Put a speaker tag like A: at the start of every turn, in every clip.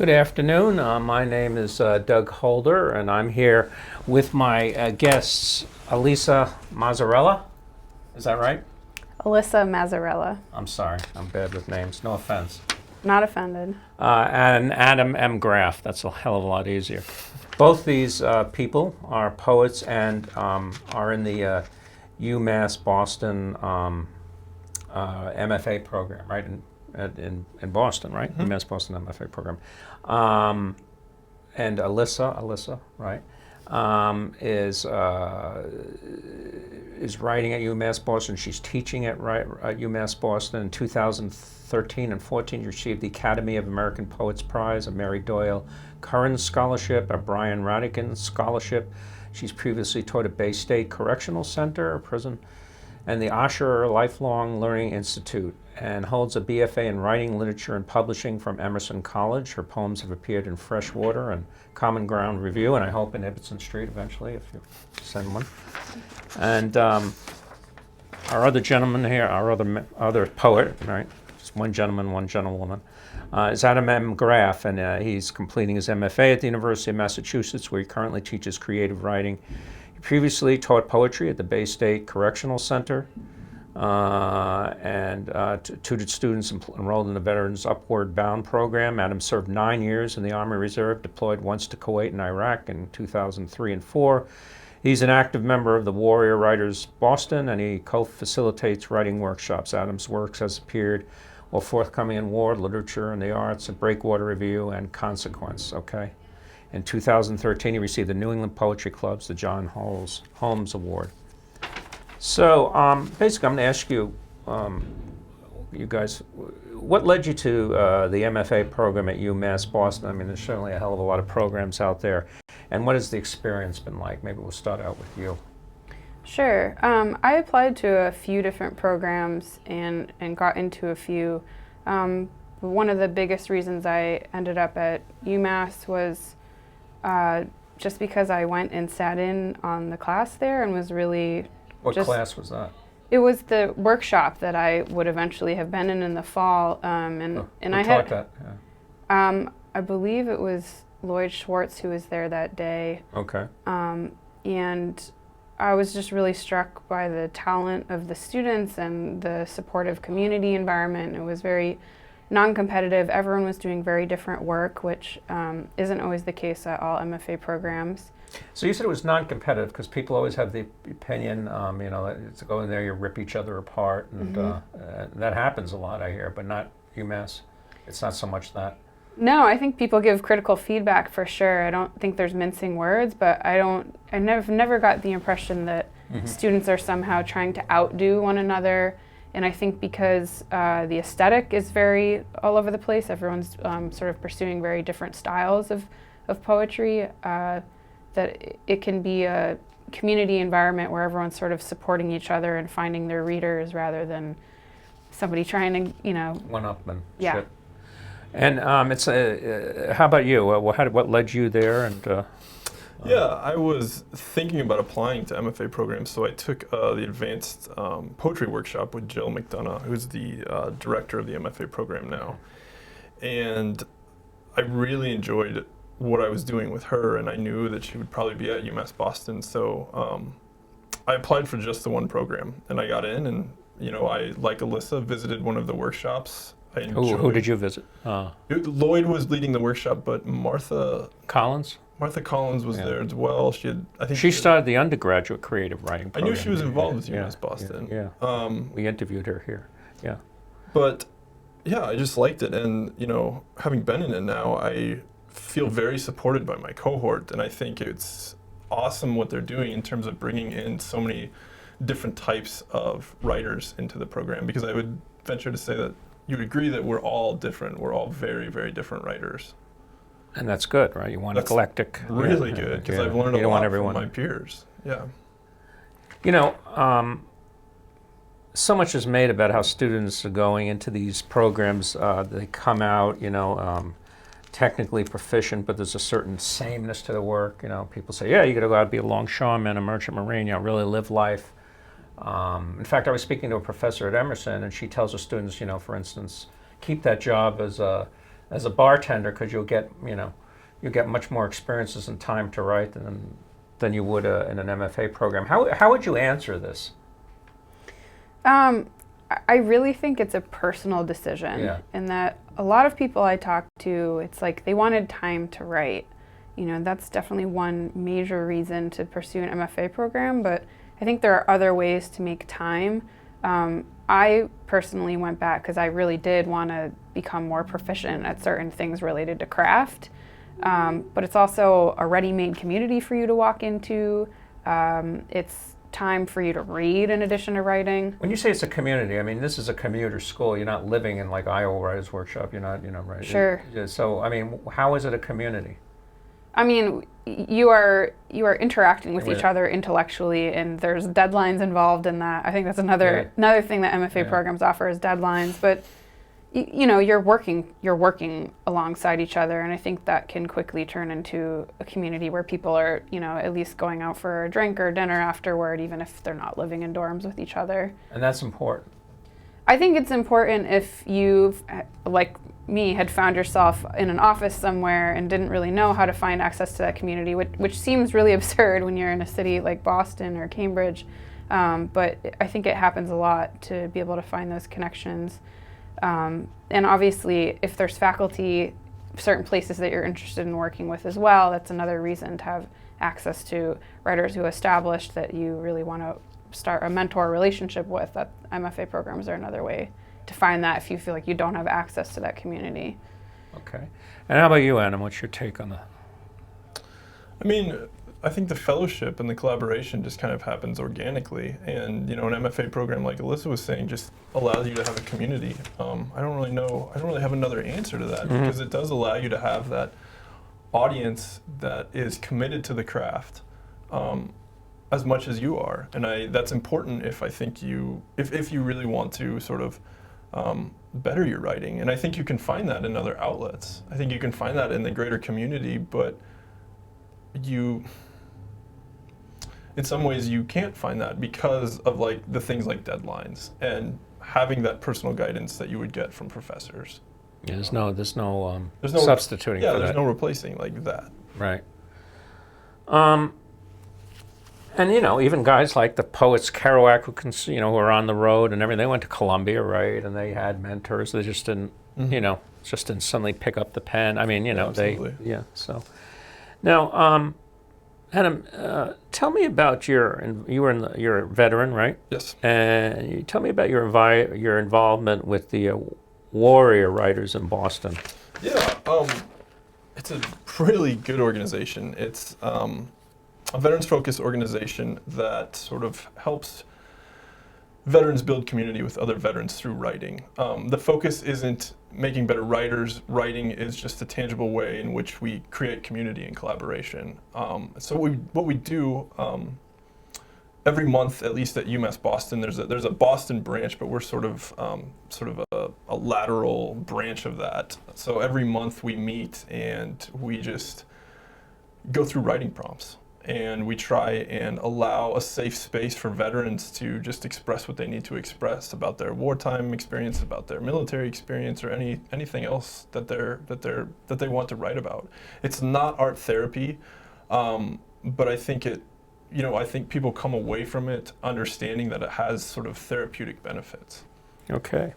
A: Good afternoon. My name is Doug Holder, and I'm here with my guests, Alyssa Mazzarella. Is that right?
B: Alyssa Mazzarella.
A: I'm sorry, I'm bad with names. No offense.
B: Not offended.
A: And Adam M. Graaf. That's a hell of a lot easier. Both these people are poets and are in the UMass Boston MFA program, right? In Boston, right?
C: Mm-hmm.
A: UMass Boston MFA program. And Alyssa, right, is writing at UMass Boston. She's teaching at UMass Boston. In 2013 and 14, she received the Academy of American Poets Prize, a Mary Doyle Curran Scholarship, a Brian Radican Scholarship. She's previously taught at Bay State Correctional Center, a prison, and the Osher Lifelong Learning Institute, and holds a BFA in Writing, Literature, and Publishing from Emerson College. Her poems have appeared in Freshwater and Common Ground Review, and I hope in Ibbotson Street eventually, if you send one. And our other gentleman here, our other poet, right? Just one gentleman, one gentlewoman, is Adam M. Graaf, and he's completing his MFA at the University of Massachusetts, where he currently teaches creative writing. He previously taught poetry at the Bay State Correctional Center, and tutored students enrolled in the Veterans Upward Bound program. Adam served 9 years in the Army Reserve, deployed once to Kuwait and Iraq in 2003 and 4. He's an active member of the Warrior Writers Boston, and he co-facilitates writing workshops. Adam's works has appeared or forthcoming in War, Literature, and the Arts, and Breakwater Review, and Consequence, okay? In 2013, he received the New England Poetry Club's the John Holmes Award. So basically, I'm going to ask you, you guys, what led you to the MFA program at UMass Boston? I mean, there's certainly a hell of a lot of programs out there. And what has the experience been like? Maybe we'll start out with you.
B: Sure. I applied to a few different programs and got into a few. One of the biggest reasons I ended up at UMass was just because I went and sat in on the class there and was really...
A: What class was that?
B: It was the workshop that I would eventually have been in the fall, and I
A: taught that? Yeah.
B: I believe it was Lloyd Schwartz who was there that day.
A: Okay.
B: And I was just really struck by the talent of the students and the supportive community environment. It was very non-competitive. Everyone was doing very different work, which isn't always the case at all MFA programs.
A: So you said it was non-competitive because people always have the opinion, to go in there, you rip each other apart, and that happens a lot, I hear, but not UMass. It's not so much that.
B: No, I think people give critical feedback for sure. I don't think there's mincing words, but I never got the impression that students are somehow trying to outdo one another. And I think because the aesthetic is very all over the place, everyone's sort of pursuing very different styles of poetry, that it can be a community environment where everyone's sort of supporting each other and finding their readers rather than somebody trying to,
A: one up and
B: yeah.
A: Shit. And how about you? What led you there? And
C: Yeah, I was thinking about applying to MFA programs, so I took the advanced poetry workshop with Jill McDonough, who's the director of the MFA program now. And I really enjoyed what I was doing with her, and I knew that she would probably be at UMass Boston, so I applied for just the one program, and I got in, and I, like Alyssa, visited one of the workshops.
A: Who did you visit?
C: Lloyd was leading the workshop, but Martha Collins was there as well. She
A: started the undergraduate creative writing program.
C: I knew she was involved with UMass Boston.
A: Yeah. We interviewed her here. Yeah.
C: But yeah, I just liked it, and having been in it now, I feel very supported by my cohort, and I think it's awesome what they're doing in terms of bringing in so many different types of writers into the program, because I would venture to say that you would agree that we're all different. We're all very, very different writers.
A: And that's good, right? You want eclectic.
C: Really good, because I've learned a lot from my peers. Yeah.
A: So much is made about how students are going into these programs. They come out, technically proficient, but there's a certain sameness to the work. People say, yeah, you got to go out and be a longshoreman, a merchant marine, really live life. In fact, I was speaking to a professor at Emerson, and she tells her students, for instance, keep that job as a as a bartender, because you'll get much more experiences and time to write than you would in an MFA program. How would you answer this?
B: I really think it's a personal decision, in that a lot of people I talk to, it's like they wanted time to write. That's definitely one major reason to pursue an MFA program, but I think there are other ways to make time. I personally went back because I really did want to become more proficient at certain things related to craft, but it's also a ready-made community for you to walk into. It's time for you to read in addition to writing.
A: When you say it's a community, I mean, this is a commuter school. You're not living in like Iowa Writers Workshop. You're not, right?
B: Sure.
A: So, I mean, how is it a community?
B: I mean, you are interacting with each other intellectually, and there's deadlines involved in that. I think that's another thing that MFA programs offer is deadlines. But you're working alongside each other, and I think that can quickly turn into a community where people are at least going out for a drink or dinner afterward, even if they're not living in dorms with each other.
A: And that's important.
B: I think it's important if you've, like me, had found yourself in an office somewhere and didn't really know how to find access to that community, which seems really absurd when you're in a city like Boston or Cambridge. But I think it happens a lot to be able to find those connections. And obviously, if there's faculty, certain places that you're interested in working with as well, that's another reason to have access to writers who established that you really want to start a mentor relationship with. That MFA programs are another way to find that if you feel like you don't have access to that community.
A: Okay. And how about you, Adam? What's your take on that?
C: I mean, I think the fellowship and the collaboration just kind of happens organically, and an MFA program, like Alyssa was saying, just allows you to have a community. I don't really have another answer to that, because it does allow you to have that audience that is committed to the craft as much as you are, and that's important if you really want to sort of better your writing. And I think you can find that in other outlets. I think you can find that in the greater community, but in some ways you can't find that because of like the things like deadlines and having that personal guidance that you would get from professors.
A: Yeah, there's no substituting for that.
C: Yeah, there's no replacing like that.
A: Right. And even guys like the poets Kerouac, who are on the road and everything, they went to Columbia, right? And they had mentors. They just didn't, just didn't suddenly pick up the pen. I mean,
C: absolutely.
A: So now, Adam, tell me about you're a veteran, right?
C: Yes.
A: And you tell me about your involvement with the Warrior Writers in Boston.
C: Yeah, it's a really good organization. It's a veterans-focused organization that sort of helps veterans build community with other veterans through writing. The focus isn't making better writers. Writing is just a tangible way in which we create community and collaboration. So what we do every month, at least at UMass Boston, there's a Boston branch, but we're sort of a lateral branch of that. So every month we meet and we just go through writing prompts. And we try and allow a safe space for veterans to just express what they need to express about their wartime experience, about their military experience, or anything else that they want to write about. It's not art therapy, but I think I think people come away from it understanding that it has sort of therapeutic benefits.
A: Okay.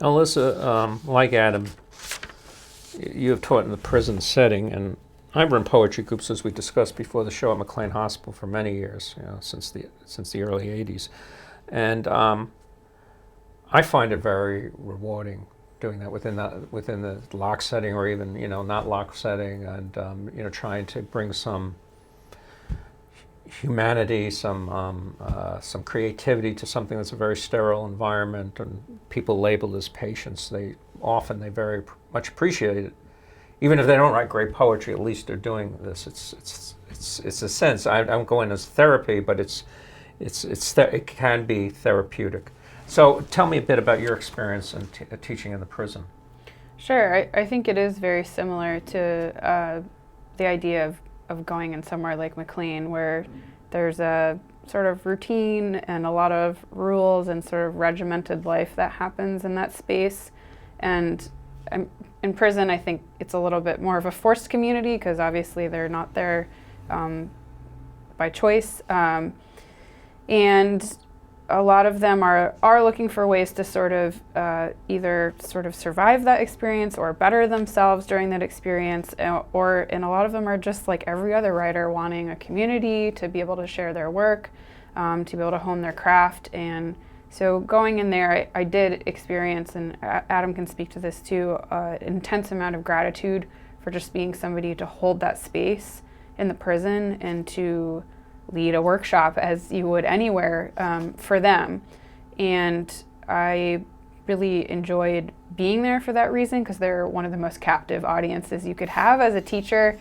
A: Now, Alyssa, like Adam, you have taught in the prison setting, and I've run poetry groups, as we discussed before the show, at McLean Hospital for many years, since the early '80s, and I find it very rewarding doing that within the lock setting, or even not lock setting, and trying to bring some humanity, some creativity to something that's a very sterile environment, and people labeled as patients. They very much appreciate it. Even if they don't write great poetry, at least they're doing this. It's a sense. I don't go in as therapy, but it can be therapeutic. So tell me a bit about your experience in teaching in the prison.
B: Sure, I think it is very similar to the idea of going in somewhere like McLean, where there's a sort of routine and a lot of rules and sort of regimented life that happens in that space. And in prison, I think it's a little bit more of a forced community because obviously they're not there by choice. And a lot of them are looking for ways to sort of either sort of survive that experience or better themselves during that experience, and a lot of them are just like every other writer, wanting a community to be able to share their work, to be able to hone their craft. And so going in there, I did experience, and Adam can speak to this too, an intense amount of gratitude for just being somebody to hold that space in the prison and to lead a workshop as you would anywhere for them. And I really enjoyed being there for that reason, because they're one of the most captive audiences you could have as a teacher,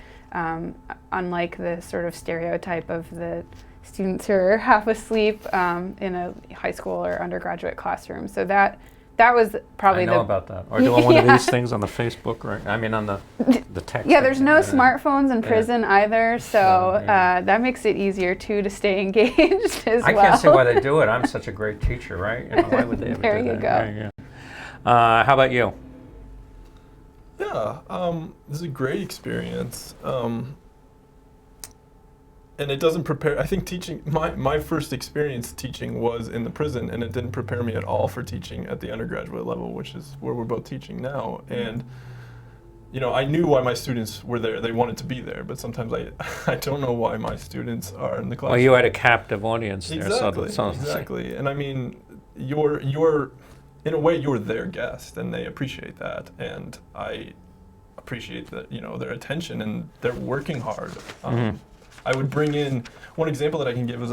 B: unlike the sort of stereotype of the students who are half asleep in a high school or undergraduate classroom. So that was probably
A: I know about that. Or doing one of these things on the Facebook, right? I mean, on the text.
B: Yeah, there's no smartphones in prison either, so that makes it easier too to stay engaged as well.
A: I can't see why they do it. I'm such a great teacher, right? You know, why would they ever
B: There
A: do
B: you
A: that?
B: go.
A: Right, yeah. How about you?
C: Yeah, this is a great experience. And it doesn't prepare, I think teaching, my first experience teaching was in the prison, and it didn't prepare me at all for teaching at the undergraduate level, which is where we're both teaching now. And, you know, I knew why my students were there. They wanted to be there, but sometimes I don't know why my students are in the class.
A: Well, you had a captive audience there.
C: Exactly. And I mean, you're, in a way, you're their guest, and they appreciate that. And I appreciate that, you know, their attention, and they're working hard. I would bring in, one example that I can give is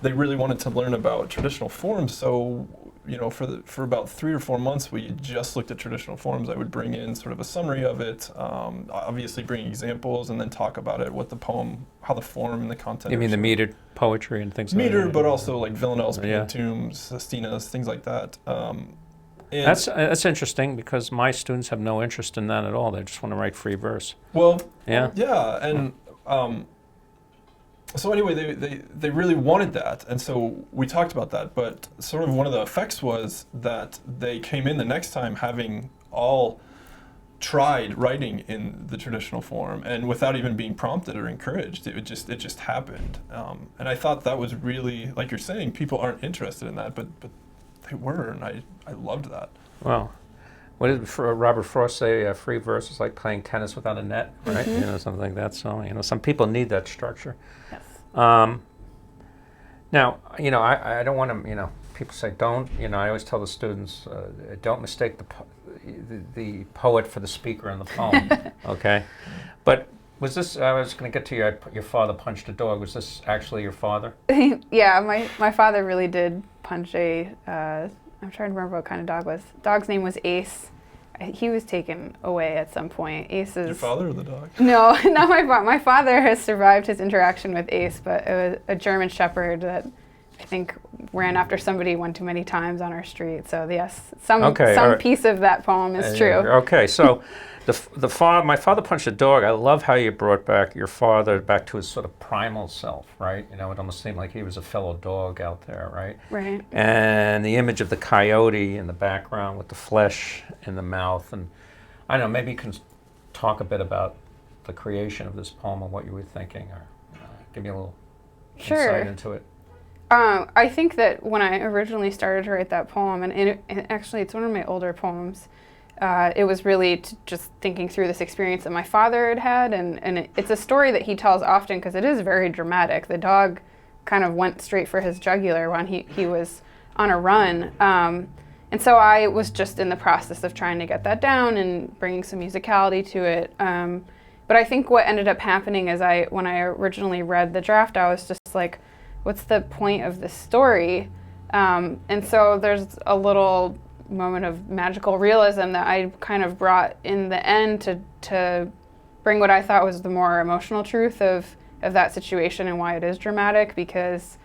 C: they really wanted to learn about traditional forms, so, you know, for about 3 or 4 months we just looked at traditional forms. I would bring in sort of a summary of it, obviously bring examples, and then talk about it, what the poem, how the form and the content.
A: You mean the metered poetry and things like that?
C: Metered, but also like Villanelle's Peanutums, Sestina's, things like that.
A: That's interesting, because my students have no interest in that at all. They just want to write free verse.
C: Well,
A: yeah,
C: and so anyway, they really wanted that, and so we talked about that, but sort of one of the effects was that they came in the next time having all tried writing in the traditional form, and without even being prompted or encouraged, it just happened. And I thought that was really, like you're saying, people aren't interested in that, but they were, and I loved that.
A: Well, what did Robert Frost say? Free verse is like playing tennis without a net, right? You know, something like that. So, you know, some people need that structure.
B: Yes.
A: Now, you know, I don't want to, you know, people say don't, you know, I always tell the students, don't mistake the poet for the speaker in the poem, okay? But was this, I was going to get to your father punched a dog. Was this actually your father?
B: Yeah, my father really did punch I'm trying to remember what kind of dog was. Dog's name was Ace. He was taken away at some point. Ace is...
C: Your father or the dog?
B: No, not my father. My father has survived his interaction with Ace, but it was a German Shepherd that I think ran after somebody one too many times on our street. So yes, some piece of that poem is true.
A: Okay, so my father punched a dog. I love how you brought back your father back to his sort of primal self, right? You know, it almost seemed like he was a fellow dog out there, right?
B: Right.
A: And the image of the coyote in the background with the flesh in the mouth. And I don't know, maybe you can talk a bit about the creation of this poem and what you were thinking, or give me a little insight into it.
B: I think that when I originally started to write that poem, and actually it's one of my older poems, it was really just thinking through this experience that my father had had, and it's a story that he tells often because it is very dramatic. The dog kind of went straight for his jugular when he was on a run. And so I was just in the process of trying to get that down and bringing some musicality to it. But I think what ended up happening is when I originally read the draft, I was just like, what's the point of this story? And so there's a little moment of magical realism that I kind of brought in the end to bring what I thought was the more emotional truth of that situation and why it is dramatic, because,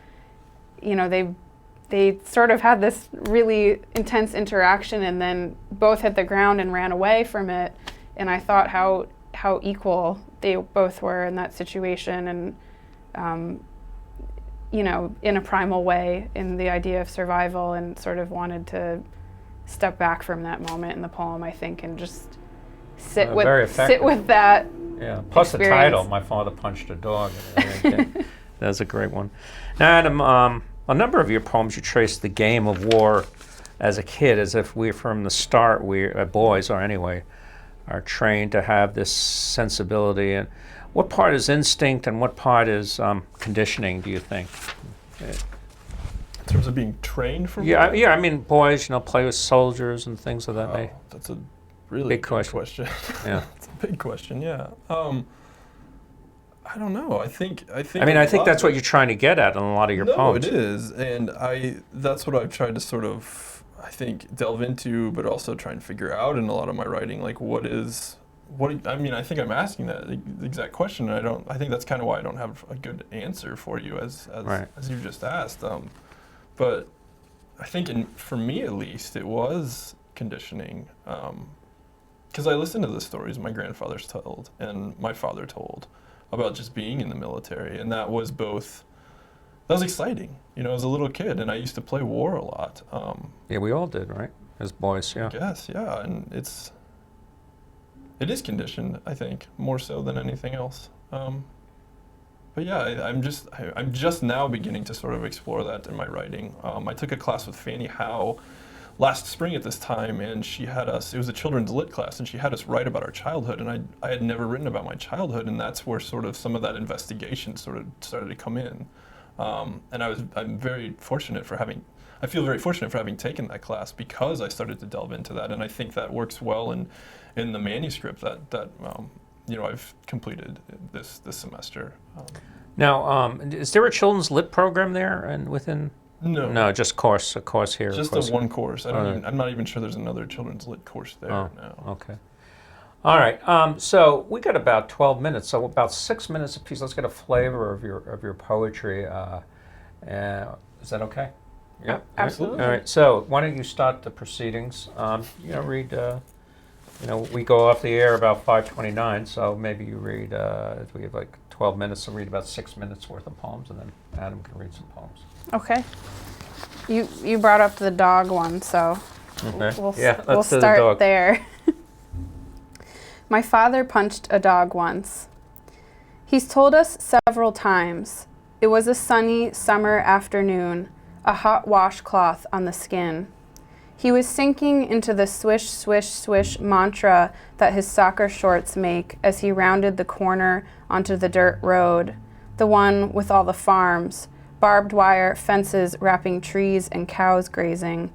B: you know, they sort of had this really intense interaction and then both hit the ground and ran away from it. And I thought how equal they both were in that situation, and you know, in a primal way, in the idea of survival, and sort of wanted to step back from that moment in the poem, I think, and just sit
A: very effective.
B: with that.
A: Yeah. Plus the
B: experience.
A: title, "My Father Punched a Dog." That's a great one. Now, Adam, a number of your poems you trace the game of war as a kid, as if we, from the start, boys, or anyway, are trained to have this sensibility. And what part is instinct and what part is conditioning, do you think?
C: In terms of being trained for
A: Yeah,
C: war?
A: yeah. I mean, boys, play with soldiers and things of that nature.
C: That's a really
A: Big
C: big
A: question. Yeah.
C: It's a big question. Yeah. I don't know. I think.
A: I think that's what you're trying to get at in a lot of your poems.
C: No, it is, and that's what I've tried to sort of, I think, delve into, but also try and figure out in a lot of my writing, like I think I'm asking that exact question, and I think that's kind of why I don't have a good answer for you as you just asked. But I think for me at least, it was conditioning, because I listened to the stories my grandfathers told and my father told about just being in the military, and that was exciting, as a little kid, and I used to play war a lot.
A: Yeah, we all did, right? As boys, yeah.
C: I guess, yeah, and it is conditioned, I think, more so than anything else. But yeah, I'm just now beginning to sort of explore that in my writing. I took a class with Fanny Howe last spring at this time, and she had us, it was a children's lit class, and she had us write about our childhood, and I had never written about my childhood, and that's where sort of some of that investigation sort of started to come in. And I'm very fortunate I feel very fortunate for having taken that class, because I started to delve into that, and I think that works well in the manuscript that I've completed this semester.
A: Now, is there a children's lit program there and within?
C: No.
A: No, just a course here.
C: Just a one course. I'm not even sure there's another children's lit course there now.
A: Okay. All right. So we got about 12 minutes. So about 6 minutes apiece. Let's get a flavor of your poetry. Is that okay?
B: Yeah, absolutely.
A: All right. So why don't you start the proceedings? Read. We go off the air about 5:29. So maybe you read. We have like 12 minutes to read about 6 minutes worth of poems, and then Adam can read some poems.
B: Okay. You brought up the dog one, so
A: Okay.
B: we'll start there. My father punched a dog once. He's told us several times. It was a sunny summer afternoon, a hot washcloth on the skin. He was sinking into the swish, swish, swish mantra that his soccer shorts make as he rounded the corner onto the dirt road, the one with all the farms, barbed wire fences wrapping trees and cows grazing,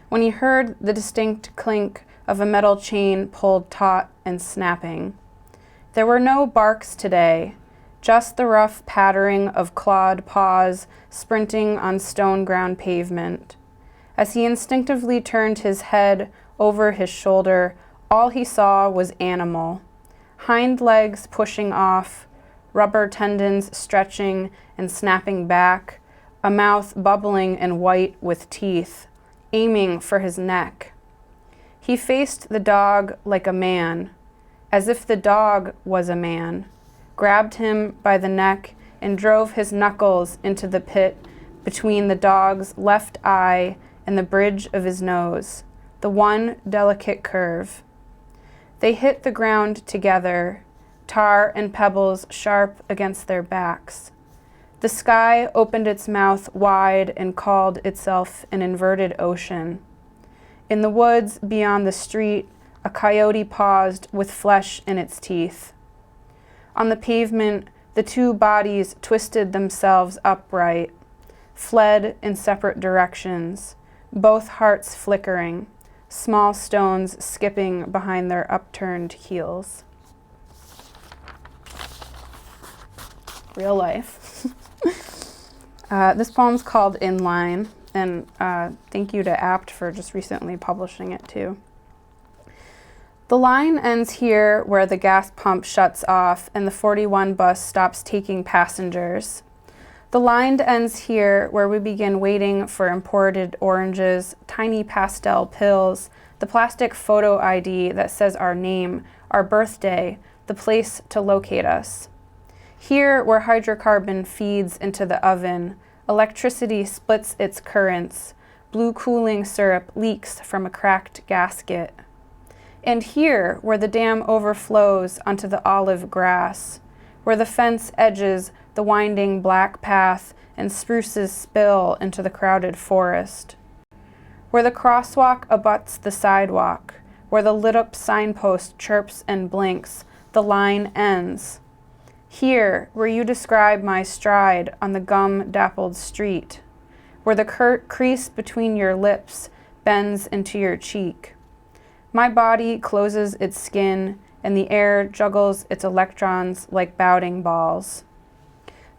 B: when he heard the distinct clink of a metal chain pulled taut and snapping. There were no barks today, just the rough pattering of clawed paws sprinting on stone-ground pavement. As he instinctively turned his head over his shoulder, all he saw was animal. Hind legs pushing off, rubber tendons stretching and snapping back, a mouth bubbling and white with teeth, aiming for his neck. He faced the dog like a man, as if the dog was a man, grabbed him by the neck and drove his knuckles into the pit between the dog's left eye and the bridge of his nose, the one delicate curve. They hit the ground together, tar and pebbles sharp against their backs. The sky opened its mouth wide and called itself an inverted ocean. In the woods beyond the street, a coyote paused with flesh in its teeth. On the pavement, the two bodies twisted themselves upright, fled in separate directions, both hearts flickering, small stones skipping behind their upturned heels. Real life. This poem's called Inline, and thank you to Apt for just recently publishing it too. The line ends here where the gas pump shuts off and the 41 bus stops taking passengers. The line ends here where we begin waiting for imported oranges, tiny pastel pills, the plastic photo ID that says our name, our birthday, the place to locate us. Here where hydrocarbon feeds into the oven, electricity splits its currents, blue cooling syrup leaks from a cracked gasket. And here, where the dam overflows onto the olive grass, where the fence edges the winding black path and spruces spill into the crowded forest, where the crosswalk abuts the sidewalk, where the lit-up signpost chirps and blinks, the line ends. Here, where you describe my stride on the gum-dappled street, where the crease between your lips bends into your cheek. My body closes its skin, and the air juggles its electrons like bounding balls.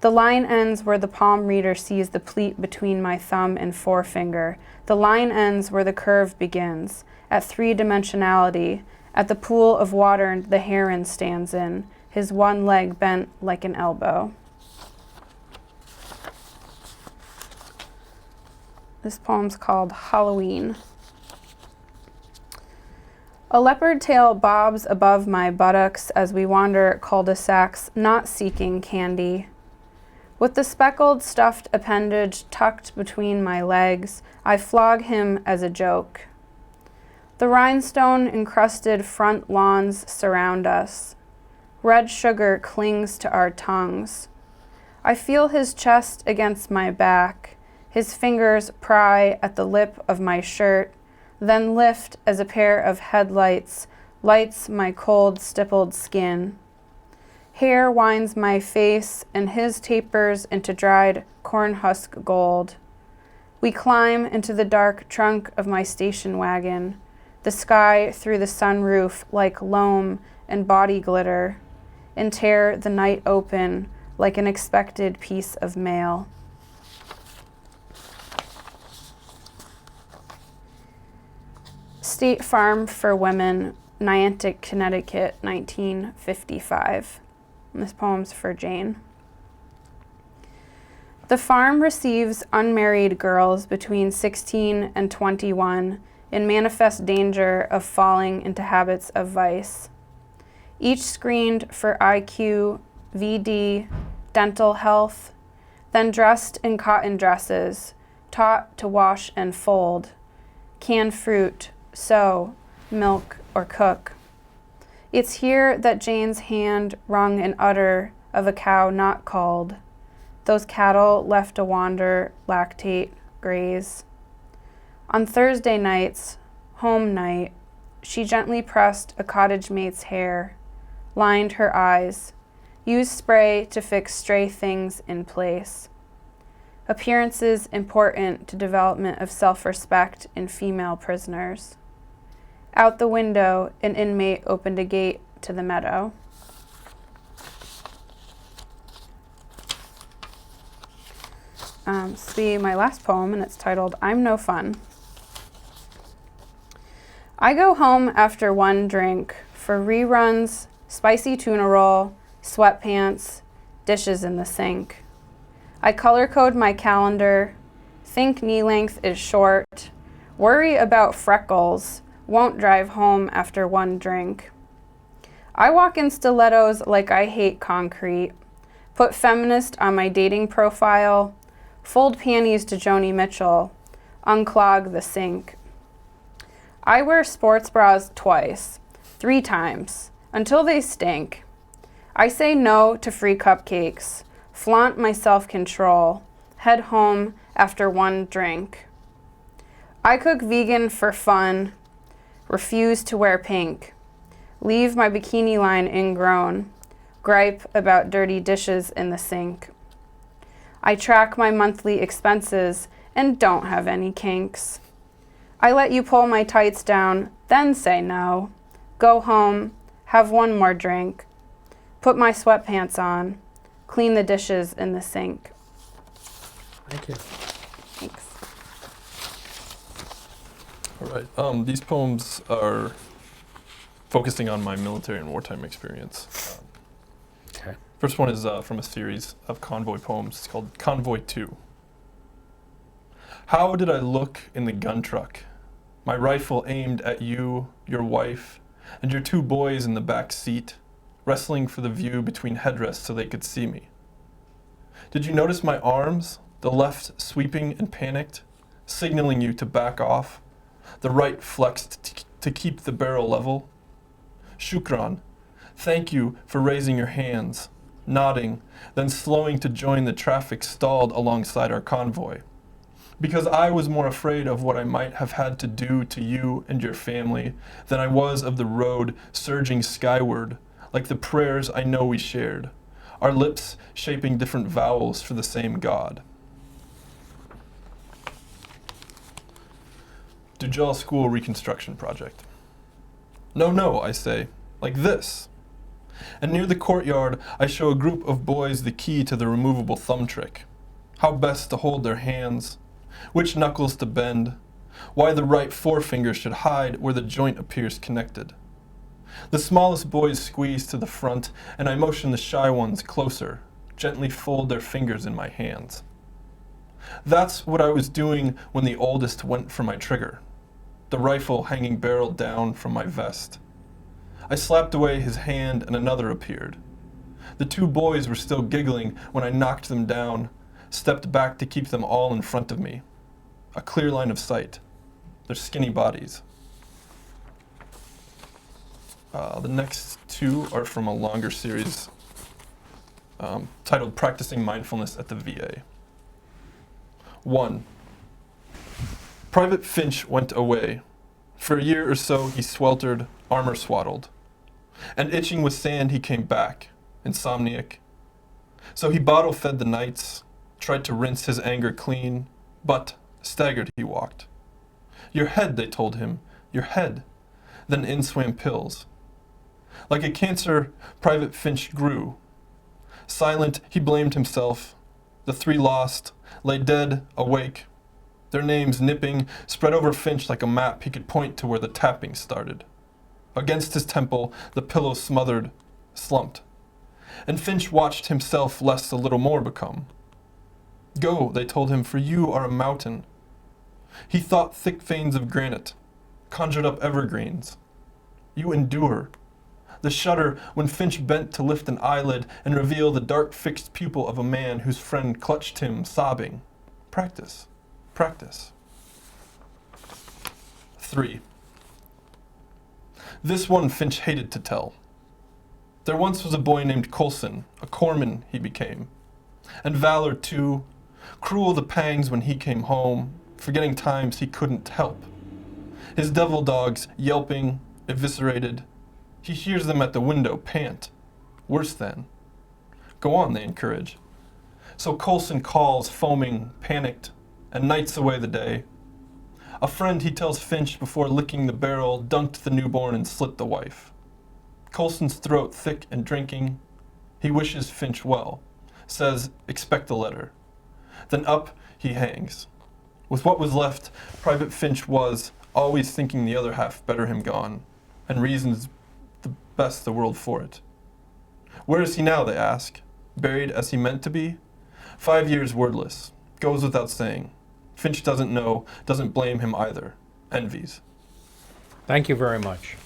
B: The line ends where the palm reader sees the pleat between my thumb and forefinger. The line ends where the curve begins, at three-dimensionality, at the pool of water the heron stands in, his one leg bent like an elbow. This poem's called Halloween. A leopard tail bobs above my buttocks as we wander cul-de-sacs, not seeking candy. With the speckled stuffed appendage tucked between my legs, I flog him as a joke. The rhinestone-encrusted front lawns surround us. Red sugar clings to our tongues. I feel his chest against my back. His fingers pry at the lip of my shirt, then lift as a pair of headlights lights my cold, stippled skin. Hair winds my face, and his tapers into dried corn husk gold. We climb into the dark trunk of my station wagon, the sky through the sunroof like loam and body glitter, and tear the night open like an expected piece of mail. State Farm for Women, Niantic, Connecticut, 1955. And this poem's for Jane. The farm receives unmarried girls between 16 and 21 in manifest danger of falling into habits of vice. Each screened for IQ, VD, dental health, then dressed in cotton dresses, taught to wash and fold, can fruit, sew, milk, or cook. It's here that Jane's hand wrung an udder of a cow not called. Those cattle left to wander, lactate, graze. On Thursday nights, home night, she gently pressed a cottage mate's hair, lined her eyes, used spray to fix stray things in place. Appearances important to development of self-respect in female prisoners. Out the window, an inmate opened a gate to the meadow. This will be my last poem, and it's titled, I'm No Fun. I go home after one drink for reruns, spicy tuna roll, sweatpants, dishes in the sink. I color code my calendar, think knee length is short, worry about freckles, won't drive home after one drink. I walk in stilettos like I hate concrete, put feminist on my dating profile, fold panties to Joni Mitchell, unclog the sink. I wear sports bras twice, 3 times, until they stink. I say no to free cupcakes, flaunt my self-control, head home after one drink. I cook vegan for fun, refuse to wear pink, leave my bikini line ingrown, gripe about dirty dishes in the sink. I track my monthly expenses and don't have any kinks. I let you pull my tights down, then say no, go home, have one more drink, put my sweatpants on, clean the dishes in the sink.
A: Thank you.
B: Thanks.
C: All right. These poems are focusing on my military and wartime experience.
A: Okay.
C: First one is from a series of convoy poems. It's called Convoy 2. How did I look in the gun truck? My rifle aimed at you, your wife, and your 2 boys in the back seat, wrestling for the view between headrests so they could see me. Did you notice my arms, the left sweeping and panicked, signaling you to back off, the right flexed to keep the barrel level. Shukran, thank you for raising your hands, nodding, then slowing to join the traffic stalled alongside our convoy. Because I was more afraid of what I might have had to do to you and your family than I was of the road surging skyward, like the prayers I know we shared, our lips shaping different vowels for the same God. Dujal School Reconstruction Project. No, I say, like this. And near the courtyard, I show a group of boys the key to the removable thumb trick. How best to hold their hands, which knuckles to bend, why the right forefinger should hide where the joint appears connected. The smallest boys squeeze to the front, and I motion the shy ones closer, gently fold their fingers in my hands. That's what I was doing when the oldest went for my trigger, the rifle hanging barreled down from my vest. I slapped away his hand and another appeared. The two boys were still giggling when I knocked them down, stepped back to keep them all in front of me. A clear line of sight, their skinny bodies. The next two are from a longer series titled Practicing Mindfulness at the VA. 1. Private Finch went away. For a year or so he sweltered, armor swaddled. And itching with sand he came back, insomniac. So he bottle-fed the nights, tried to rinse his anger clean, but staggered he walked. Your head, they told him, your head. Then in swam pills. Like a cancer, Private Finch grew. Silent, he blamed himself. The three lost, lay dead, awake. Their names nipping, spread over Finch like a map he could point to where the tapping started. Against his temple, the pillow smothered, slumped. And Finch watched himself less a little more become. Go, they told him, for you are a mountain. He thought thick veins of granite, conjured up evergreens. You endure. The shudder when Finch bent to lift an eyelid and reveal the dark fixed pupil of a man whose friend clutched him, sobbing. Practice, practice. 3. This one Finch hated to tell. There once was a boy named Coulson, a corpsman he became. And valor too, cruel the pangs when he came home, forgetting times he couldn't help. His devil dogs yelping, eviscerated. He hears them at the window pant. Worse than. Go on, they encourage. So Coulson calls, foaming, panicked, and nights away the day. A friend, he tells Finch before licking the barrel, dunked the newborn and slit the wife. Coulson's throat thick and drinking. He wishes Finch well, says, expect a letter. Then up he hangs. With what was left, Private Finch was, always thinking the other half better him gone, and reasons the best the world for it. Where is he now, they ask, buried as he meant to be? 5 years wordless, goes without saying. Finch doesn't know, doesn't blame him either, envies.
A: Thank you very much.